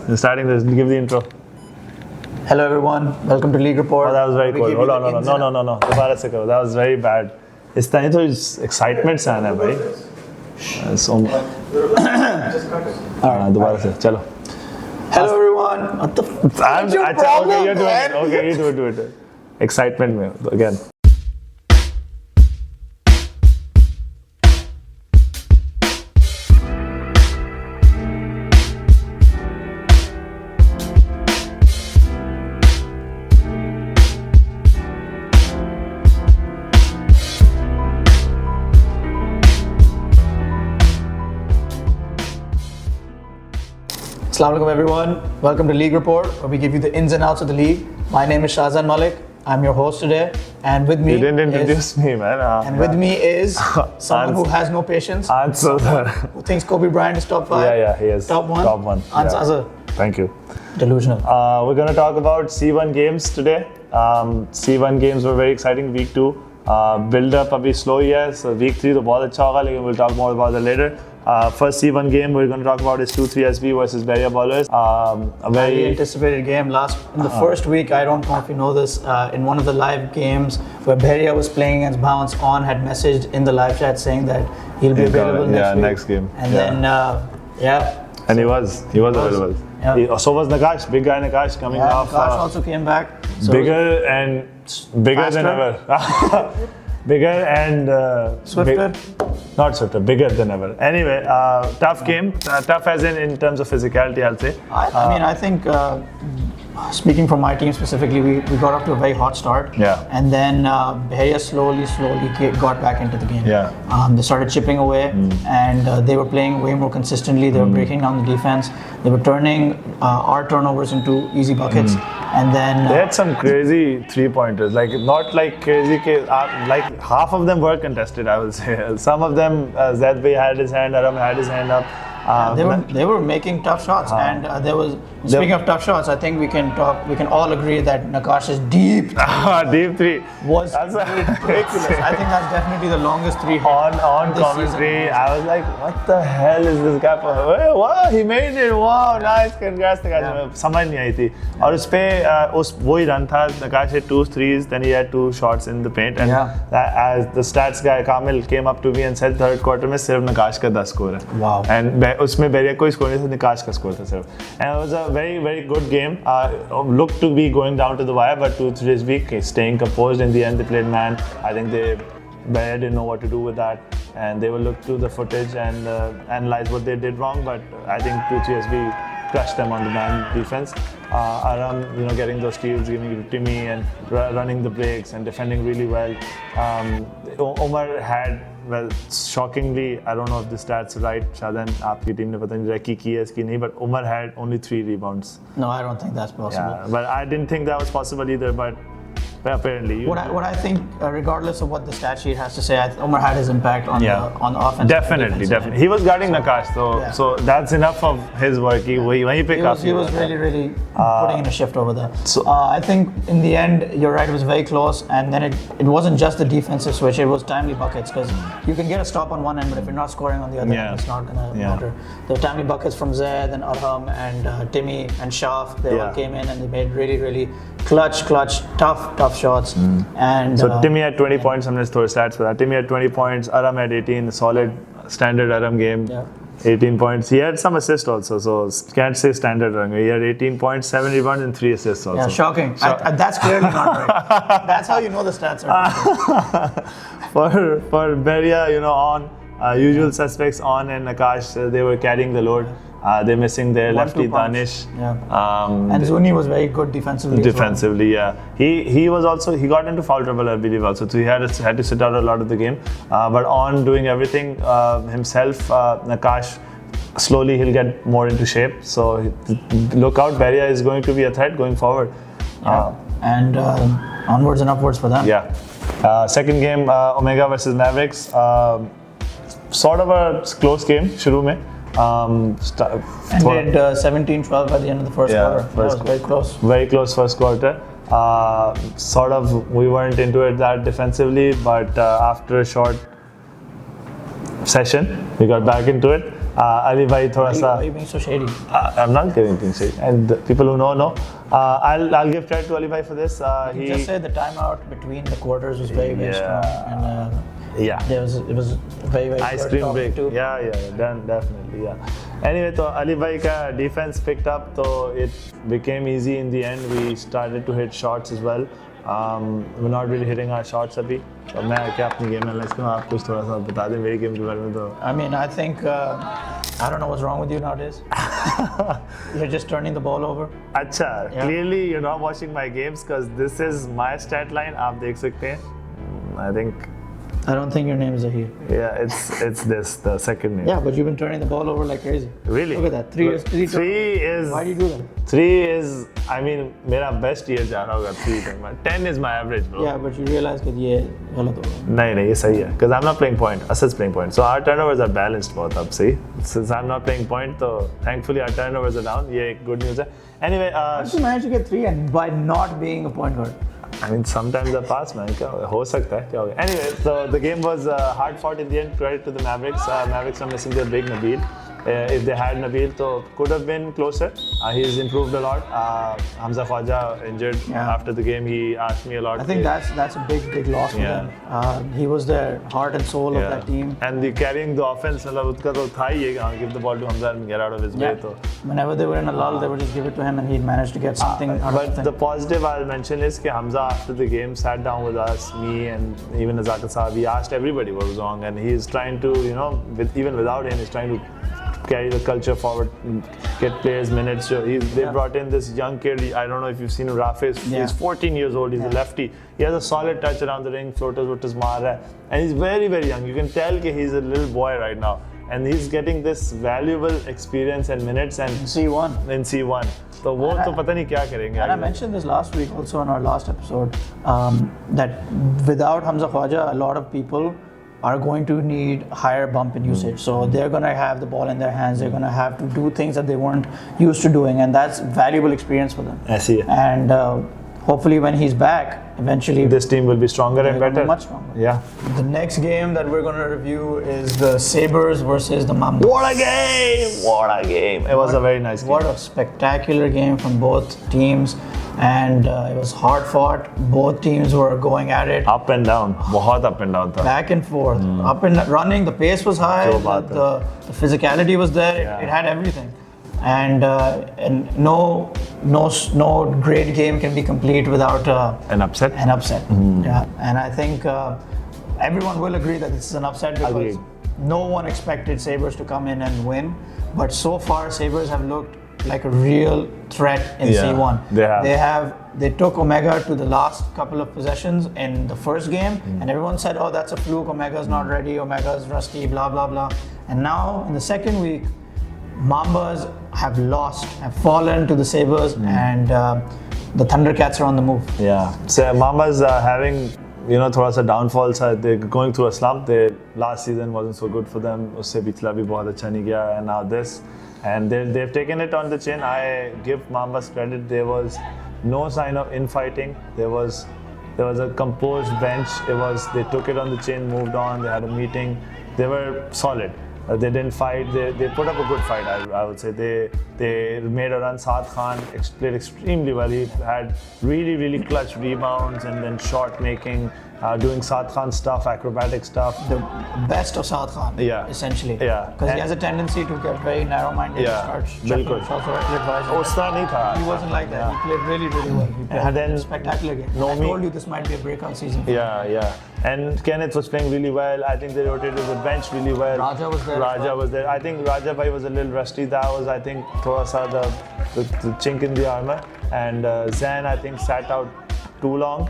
You're starting this. Give the intro. Hello everyone, welcome to League Report. Oh, that was very cool. Hold on, no. दोबारा से करो. That was very bad. इस तरह तो excitement से आना है भाई. So दोबारा से चलो. Hello everyone. What the f*** is your problem? Okay, you're doing it. Okay, you do it. Excitement में again. Assalamualaikum everyone, welcome to League Report, where we give you the ins and outs of the league. My name is Shahzain Malik. I'm your host today, and with me You didn't introduce me, man. With me is someone who has no patience. Ans Azhar. Who thinks Kobe Bryant is top 5? Yeah, he is. Top 1? Top 1. Ans Azhar. Thank you. Delusional. We're going to talk about C1 games today. C1 games were very exciting. Week 2. Build-up abhi slow hi hai. So week 3 to bahut acha hoga, lekin we'll talk more about that later. First C1 game we're going to talk about is 2-3 SB versus Bahria Ballers. A very anticipated game. In the first week, I don't know if you know this, in one of the live games where Bahria was playing against Bounce, On had messaged in the live chat saying that he'll be available next game. And then, And he was available. Yeah. So was Nakash, big guy Nakash coming off. Nakash also came back. So bigger than ever. Bigger and swifter. Not swifter, bigger than ever. Anyway, tough game. Tough as in terms of physicality, I'll say. I think, speaking for my team specifically, we got off to a very hot start. Yeah. And then Bahria slowly got back into the game. Yeah. They started chipping away, and they were playing way more consistently. They were breaking down the defense. They were turning our turnovers into easy buckets. And then they had some crazy 3-pointers, not like crazy, like half of them were contested, I will say. Some of them, Zedby had his hand, Aram had his hand up. They were making tough shots, and speaking of tough shots, I think we can all agree that Nakash's deep deep 3 was ridiculous. I think that's definitely the longest 3 on commentary. Season. I was like, what the hell is this guy? Wow, he made it. Wow, nice, congrats. समझ नहीं आई थी. और उस पे वो ही run था. Nakash had 2 threes, then he had 2 shots in the paint, and as the stats guy Kamil came up to me and said third quarter में सिर्फ Nakash का 10 score है. Wow. And उसमें Bahria कोई score नहीं था, Nakash का score था सिर्फ. And it was a very, very good game. Looked to be going down to the wire, but 2-3 this week, staying composed. In the end, they played man. I think Bahria didn't know what to do with that, and they will look to the footage and analyze what they did wrong. But I think 2-3 SB crushed them on the man defense. Aram, getting those steals, giving it to Timmy, and running the breaks and defending really well. Omar had, well, shockingly, I don't know if the stats are right, Shahzain, आपकी team ने पता नहीं recce की है इसकी नहीं, but Omar had only 3 rebounds. No, I don't think that's possible. Yeah, but I didn't think that was possible either, but apparently. What I think, regardless of what the stat sheet has to say, Omar had his impact on the offense. Definitely. He was guarding Nakash, so that's enough of his work. He was really putting in a shift over there. So I think in the end, you're right, it was very close, and then it wasn't just the defensive switch, it was timely buckets, because you can get a stop on one end, but if you're not scoring on the other end, it's not going to matter. There were timely buckets from Zed and Arham and Timmy and Shaf. They all came in and they made really, really clutch, tough shots. And so Timmy had 20 points. I'm just throw stats for that. Timmy had 20 points. Aram had 18. Solid standard Aram game. 18 points. He had some assists also, so can't say standard Aram. He had 18 points, 7 rebounds, and 3 assists also. Yeah, shocking. That's clearly not right. That's how you know the stats are. For Bahria, On usual suspects, On and Nakash, they were carrying the load. They're missing their lefty Danish. And Zuni was very good defensively. He was also, he got into foul trouble, I believe, also. So he had to sit out a lot of the game. But On doing everything himself, Nakash, slowly he'll get more into shape. So look out, Bahria is going to be a threat going forward. And onwards and upwards for them. Second game, Omega versus Mavericks. Sort of a close game, shuru mein. Ended 17-12 by the end of the first quarter. That was very close. Very close first quarter. We weren't into it that defensively, but after a short session, we got back into it. Ali bhai thoda Why sa. are you being so shady? I'm not giving things shade, and the people who know. I'll give credit to Ali bhai for this. He just said the timeout between the quarters was very Yeah. strong, and yeah. it was very Ice good cream talking break. to. Yeah, done, definitely, yeah. Anyway, so Ali bhai ka defense picked up, so it became easy in the end. We started to hit shots as well. We're not really hitting our shots अभी. तो मैं क्या अपनी game analyse करूँ, आप कुछ थोड़ा सा बता दें मेरी गेम के बारे में तो. I mean, I think I don't know what's wrong with you nowadays. You're just turning the ball over. अच्छा, clearly you're not watching my games because this is my stat line. आप देख सकते हैं. I don't think your name is Zahir. Yeah, it's this, the second name. Yeah, but you've been turning the ball over like crazy. Really? Look at that. Three is. Why do you do that? 3 is, I mean, मेरा best year जा रहा होगा 3 तक. 10 is my average, bro. Yeah, but you realize that ये गलत हो गया. नहीं, ये सही है. Because I'm not playing point. Asad's playing point. So our turnovers are balanced बहुत अब सही. Since I'm not playing point, so thankfully our turnovers are down. ये एक good news है. Anyway, how did you manage to get 3 and by not being a point guard? I mean, sometimes I pass, man. हो सकता है, क्या हो गया? Anyway, so the game was hard fought in the end. Credit to the Mavericks. Mavericks are missing their big Nabil. If they had Nabil, so could have been closer. He's improved a lot. Hamza Khwaja injured after the game. He asked me a lot. I think that's a big loss for them. He was the heart and soul of that team. And the carrying the offense, मतलब उसका तो था ही ये give the ball to Hamza and get out of his way. तो whenever they were in a lull, they would just give it to him and he'd manage to get something out of it. But the positive I'll mention is that Hamza after the game sat down with us, me and even Azhar Sahab. He asked everybody what was wrong and he's trying to, even without him, he's trying to carry the culture forward, get players minutes. They brought in this young kid. I don't know if you've seen him, Rafi. He's 14 years old. He's a lefty. He has a solid touch around the ring, floaters maar hai. And he's very, very young. You can tell that he's a little boy right now. And he's getting this valuable experience and minutes and C1. In C1. So वो तो पता नहीं क्या करेंगे. And I mentioned this last week also in our last episode that without Hamza Khwaja, a lot of people are going to need higher bump in usage. So they're going to have the ball in their hands. They're going to have to do things that they weren't used to doing, and that's valuable experience for them. I see. And hopefully when he's back, eventually this team will be stronger and better. Much stronger. Yeah. The next game that we're going to review is the Sabers versus the Mambas. What a game! What a game! It was a very nice game. What a spectacular game from both teams. And it was hard fought. Both teams were going at it. Up and down. बहुत up and down था. Back and forth. Up and running. The pace was high. The physicality was there. It had everything. And no great game can be complete without an upset. Yeah. And I think everyone will agree that this is an upset because no one expected Sabers to come in and win. But so far, Sabers have looked like a real threat in C1. They took Omega to the last couple of possessions in the first game, and everyone said, "Oh, that's a fluke. Omega's not ready. Omega's rusty. Blah blah blah." And now in the second week, Mambas have fallen to the Sabers, and the Thundercats are on the move. Yeah. So Mambas are having थोड़ा सा downfalls. They're going through a slump. Last season wasn't so good for them. उससे पिछला भी बहुत अच्छा नहीं गया, and now this. And they've taken it on the chin. I give Mambas credit. There was no sign of infighting. There was a composed bench. They took it on the chin, moved on. They had a meeting. They were solid. They didn't fight. They put up a good fight. I would say they made a run. Saad Khan played extremely well. He had really clutch rebounds and then shot making. Doing Saad Khan stuff, acrobatic stuff. The best of Saad Khan, essentially. Yeah. Because he has a tendency to get very narrow-minded and start बिल्कुल. उसका नहीं था. He wasn't like that. He played really well. He played a spectacular game. I told you this might be a breakout season. Yeah. And Kenneth was playing really well. I think they rotated the bench really well. Raja was there. I think Raja bhai was a little rusty. That was, I think, थोड़ा सा the chink in the armor. And Zain, I think, sat out too long.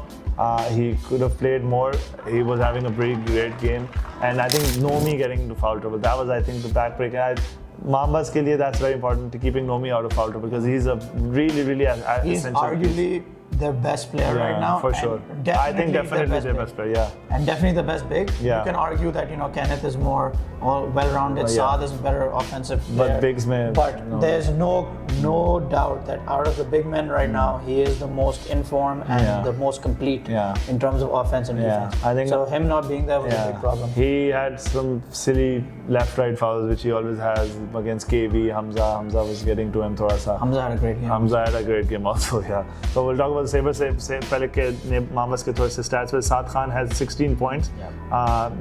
He could have played more. He was having a pretty great game. And I think Nomi getting into foul trouble. That was, I think, the backbreaker. Mambas ke liye, that's very important, to keeping Nomi out of foul trouble because he's a really he's essential arguably their best player right now. For sure. I think definitely their best player, yeah. And definitely the best big. Yeah. You can argue that, Kenneth is more well-rounded, Saad is better offensive player. But bigs may... But there's no doubt that out of the big men right now, he is the most informed and the most complete in terms of offense and defense. I think so him not being there was a big problem. He had some silly left-right fouls, which he always has against KV, Hamza. Hamza was getting to him thoda sa. Hamza had a great game. Hamza had a great game also, yeah. So we'll talk about the Sabers. Pehle ke Mambas ke thode se stats with Saad Khan had 16 points.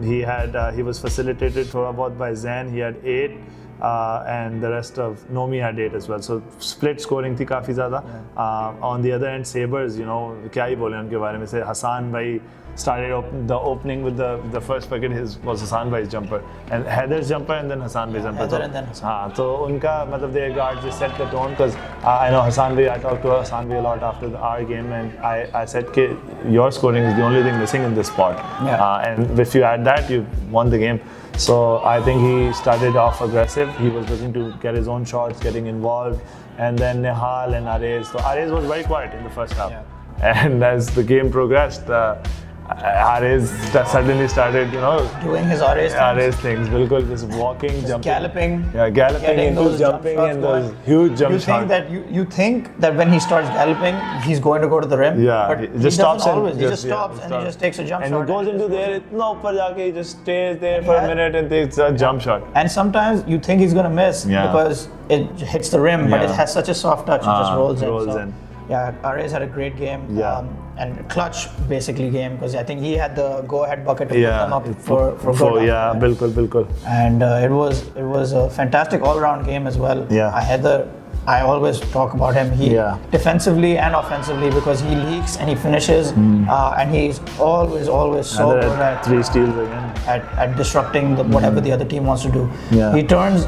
He was facilitated thoda bahut by Zain. He had 8. And the rest of Nomi had 8 as well. So split scoring thi काफी ज़्यादा. On the other end, Sabers, क्या ही बोले उनके बारे में से Hassan भाई started the opening with the first bucket was Hassan bhai's jumper and Heather's jumper and then Hassan bhai's jumper. Heather and then Hassan. हाँ तो उनका मतलब their guards just set the tone because I know Hassan bhai. I talked to Hassan bhai a lot after our game and I said कि your scoring is the only thing missing in this spot. And if you add that, you won the game. So I think he started off aggressive. He was looking to get his own shots, getting involved, and then Nehal and Arez. So Arez was very quiet in the first half, and as the game progressed, Arez suddenly started, doing his Arez things. Bilkul, just walking, just jumping, galloping into jumping and those huge jump shots. You think that when he starts galloping, he's going to go to the rim. But he just stops always. He just stops and he just takes a jump shot. And he goes into there, itna upar jaake, he just stays there for a minute and takes a jump shot. And sometimes you think he's going to miss because it hits the rim, but it has such a soft touch, it just rolls in. Yeah, Arez had a great game. And clutch basically game because I think he had the go-ahead bucket to put them up for good. Bilkul. And it was a fantastic all-round game as well. I always talk about him. He defensively and offensively because he leaks and he finishes and he's always so good at 3 steals again. At disrupting whatever the other team wants to do. He turns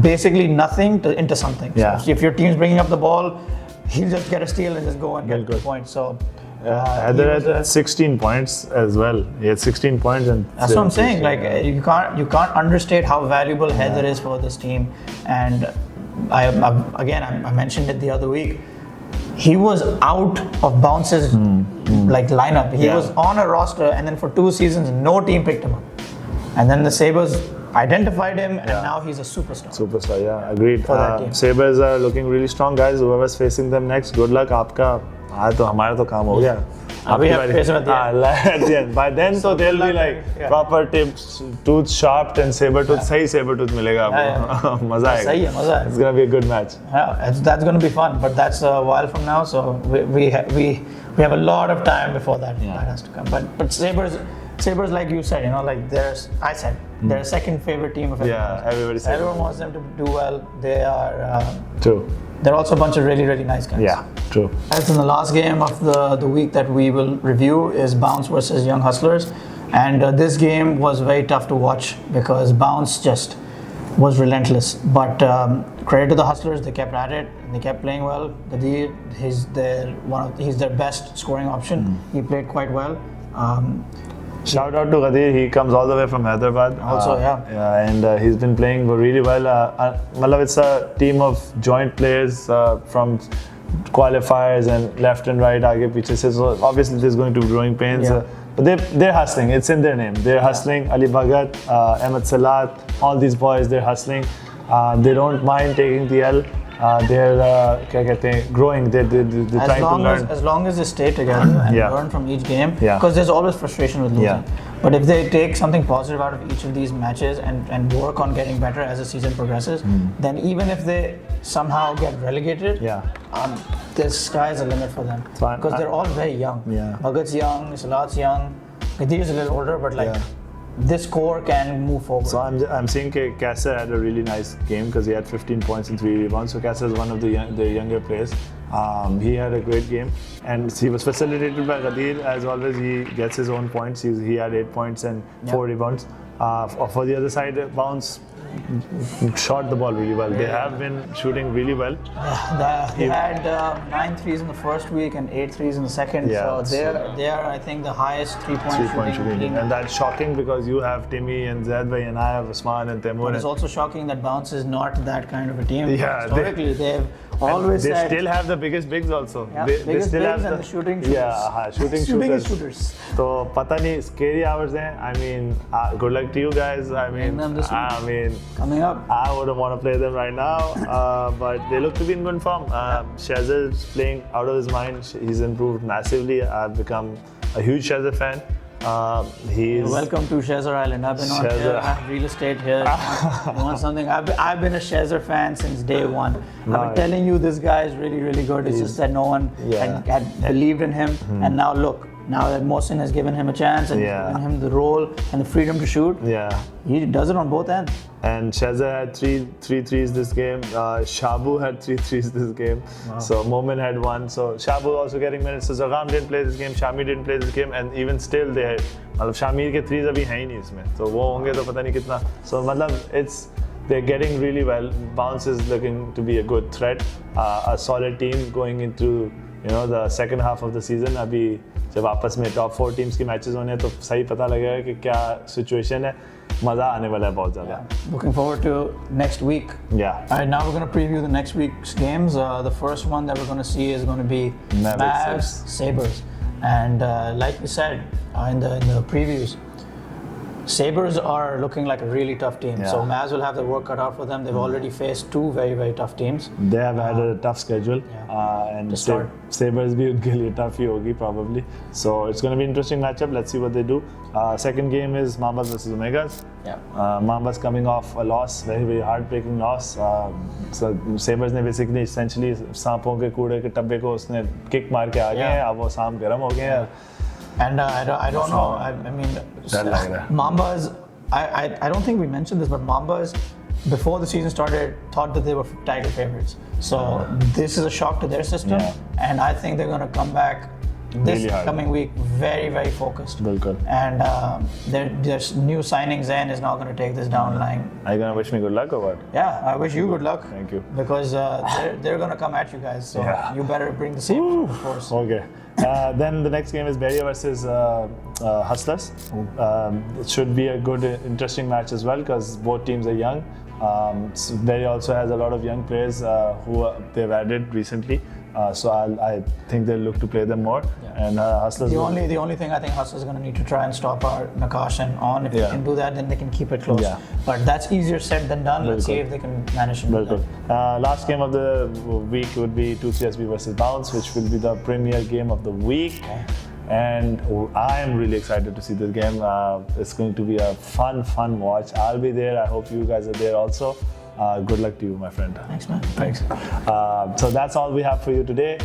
basically nothing into something. So if your team's bringing up the ball, he'll just get a steal and just go and get the point. So Heather had 16 points as well. He had 16 points and that's what I'm saying. Like you can't understate how valuable Heather is for this team. And I mentioned it the other week. He was out of Bounce's like lineup. He was on a roster, and then for 2 seasons, no team picked him up. And then the Sabers identified him, and now he's a superstar. Yeah, agreed. For that team. Sabers are looking really strong, guys. Whoever's facing them next, good luck. आपका हमारा तो काम हो गया. We have to face him at the end. By then, so they'll be like proper tips, tooth sharp and saber tooth. सही saber tooth मिलेगा आपको. मजा आएगा. सही है. It's gonna be a good match. Yeah, that's gonna be fun. But that's a while from now, so we have a lot of time before that has to come. But Sabers, like you said, they're a second favorite team of everyone. Everyone wants them to do well. They are. True. They're also a bunch of really, really nice guys. Yeah, true. As in the last game of the week that we will review is Bounce versus Young Hustlers. And this game was very tough to watch because Bounce just was relentless. But credit to the Hustlers, they kept at it. They kept playing well. Gadir, he's their best scoring option. He played quite well. Shout out to Gadir, he comes all the way from Hyderabad. Also, and he's been playing really well. It's a team of joint players from qualifiers and left and right, aage piche se. So obviously there's going to be growing pains. But they're hustling, it's in their name. They're hustling. Ali Bhagat, Ahmed Salat, all these boys, they're hustling. They don't mind taking the L. They're growing. They're trying to learn. As long as they stay together and learn from each game, because there's always frustration with losing. But if they take something positive out of each of these matches and work on getting better as the season progresses, then even if they somehow get relegated, the sky's the limit for them. Because they're all very young. Bhagat's young, Salat's young, Gadir's a little older, but this core can move forward. So I'm seeing Kasser had a really nice game because he had 15 points and 3 rebounds. So Kasser is one of the younger players. He had a great game and he was facilitated by Gadir. As always, he gets his own points. He had 8 points and 4 rebounds. For the other side, Bounce shot the ball really well. They have been shooting really well. They had 9 threes in the first week and 8 threes in the second. So they are, I think, the highest 3-point shooting. And that's shocking because you have Timmy and Zaidbhai and I have Usman and Temur. It's also shocking that Bounce is not that kind of a team. Historically, they've always they said. still have the biggest bigs also. Yeah, they biggest still bigs have and the shooting shooters. Yeah, shooting shooters. So पता नहीं scary hours हैं. I mean, good luck to you guys. I mean, coming up. I wouldn't want to play them right now, but they look to be in good form. Shahzain is playing out of his mind. He's improved massively. I've become a huge Shahzain fan. He's Welcome to Shahzain Island. I've been on here. I have real estate here. You want something? I've been a Shahzain fan since day one. I've been telling you this guy is really, really good. It's just that no one had believed in him. And now look, now that Mohsin has given him a chance and given him the role and the freedom to shoot, he does it on both ends. And Shahzain had three threes this game. Shabu had 3 threes this game. Wow. So Momin had 1. So Shabu also getting minutes. So Zagam didn't play this game. Shami didn't play this game. And even still, मतलब Shamir के threes अभी हैं ही नहीं इसमें. तो वो होंगे तो पता नहीं कितना. So मतलब they're getting really well. Bounce is looking to be a good threat. A solid team going into the second half of the season. अभी जब आपस में top 4 teams की matches होने हैं तो सही पता लगेगा कि क्या situation है. मजा आने वाला है बहुत ज़्यादा. Looking forward to next week. Yeah. All right, now we're going to preview the next week's games. The first one that we're going to see is going to be Mavericks, Sabers. And like we said in the previews, Sabers are looking like a really tough team. So Maaz will have the work cut out for them. They've already faced 2 very, very tough teams. They have had a tough schedule. And Sabers भी उनके लिए tough ही होगी probably. So it's going to be an interesting matchup. Let's see what they do. Second game is Mambas versus Omegas. Mambas coming off a loss, very, very heartbreaking loss. So Sabers ने basically essentially सांपों के कूड़े के टब्बे को उसने kick मार के आ गए हैं. अब वो सांप गर्म हो गए हैं. And I don't know. I mean, Mambas. I don't think we mentioned this, but Mambas, before the season started, thought that they were title favorites. So this is a shock to their system, and I think they're going to come back this really coming week very, very focused. And there's new signings in is now going to take this down line. Are you going to wish me good luck or what? Yeah, I wish you good luck. Thank you. Because they're going to come at you guys, so you better bring the same force. Okay. Then the next game is Bahria versus Hustlers. It should be a good, interesting match as well because both teams are young. Bahria also has a lot of young players who they've added recently. So I think they'll look to play them more. And Hustlers. The only thing I think Hustlers are going to need to try and stop our Nakash and On. If they can do that, then they can keep it close. But that's easier said than done. Let's see if they can manage to do that. Last game of the week would be 2CSB versus Bounce, which will be the premier game of the week. And I am really excited to see this game. It's going to be a fun watch. I'll be there. I hope you guys are there also. Good luck to you, my friend. Thanks, man. Thanks. So that's all we have for you today.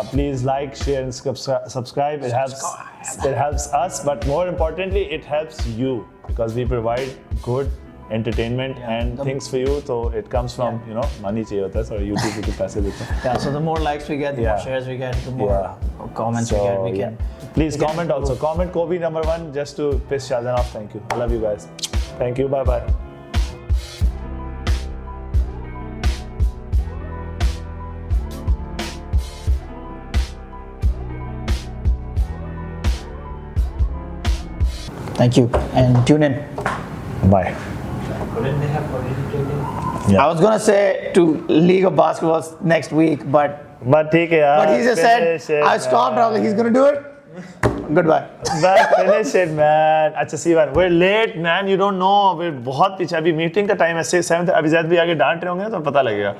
Please like, share, and subscribe. It helps us, but more importantly, it helps you because we provide good entertainment and things for you. So it comes from money चाहिए होता है. So YouTube के पैसे देते हैं. So the more likes we get, the more shares we get, the more comments we get. We can. Please comment also. Comment Kobe #1 just to piss Shahzain off. Thank you. I love you guys. Thank you. Bye bye. Thank you, and tune in. Bye. Couldn't they have already taken? I was gonna say to League of Basketball next week, but ठीक है यार. But he just said, I stopped. I was like, he's gonna do it. Goodbye. But finish it, man. अच्छा see man, we're late, man. You don't know. We're बहुत पीछे. अभी meeting का time है 7 अभी ज़्यादा भी आगे डांट रहे होंगे ना तो पता लगेगा.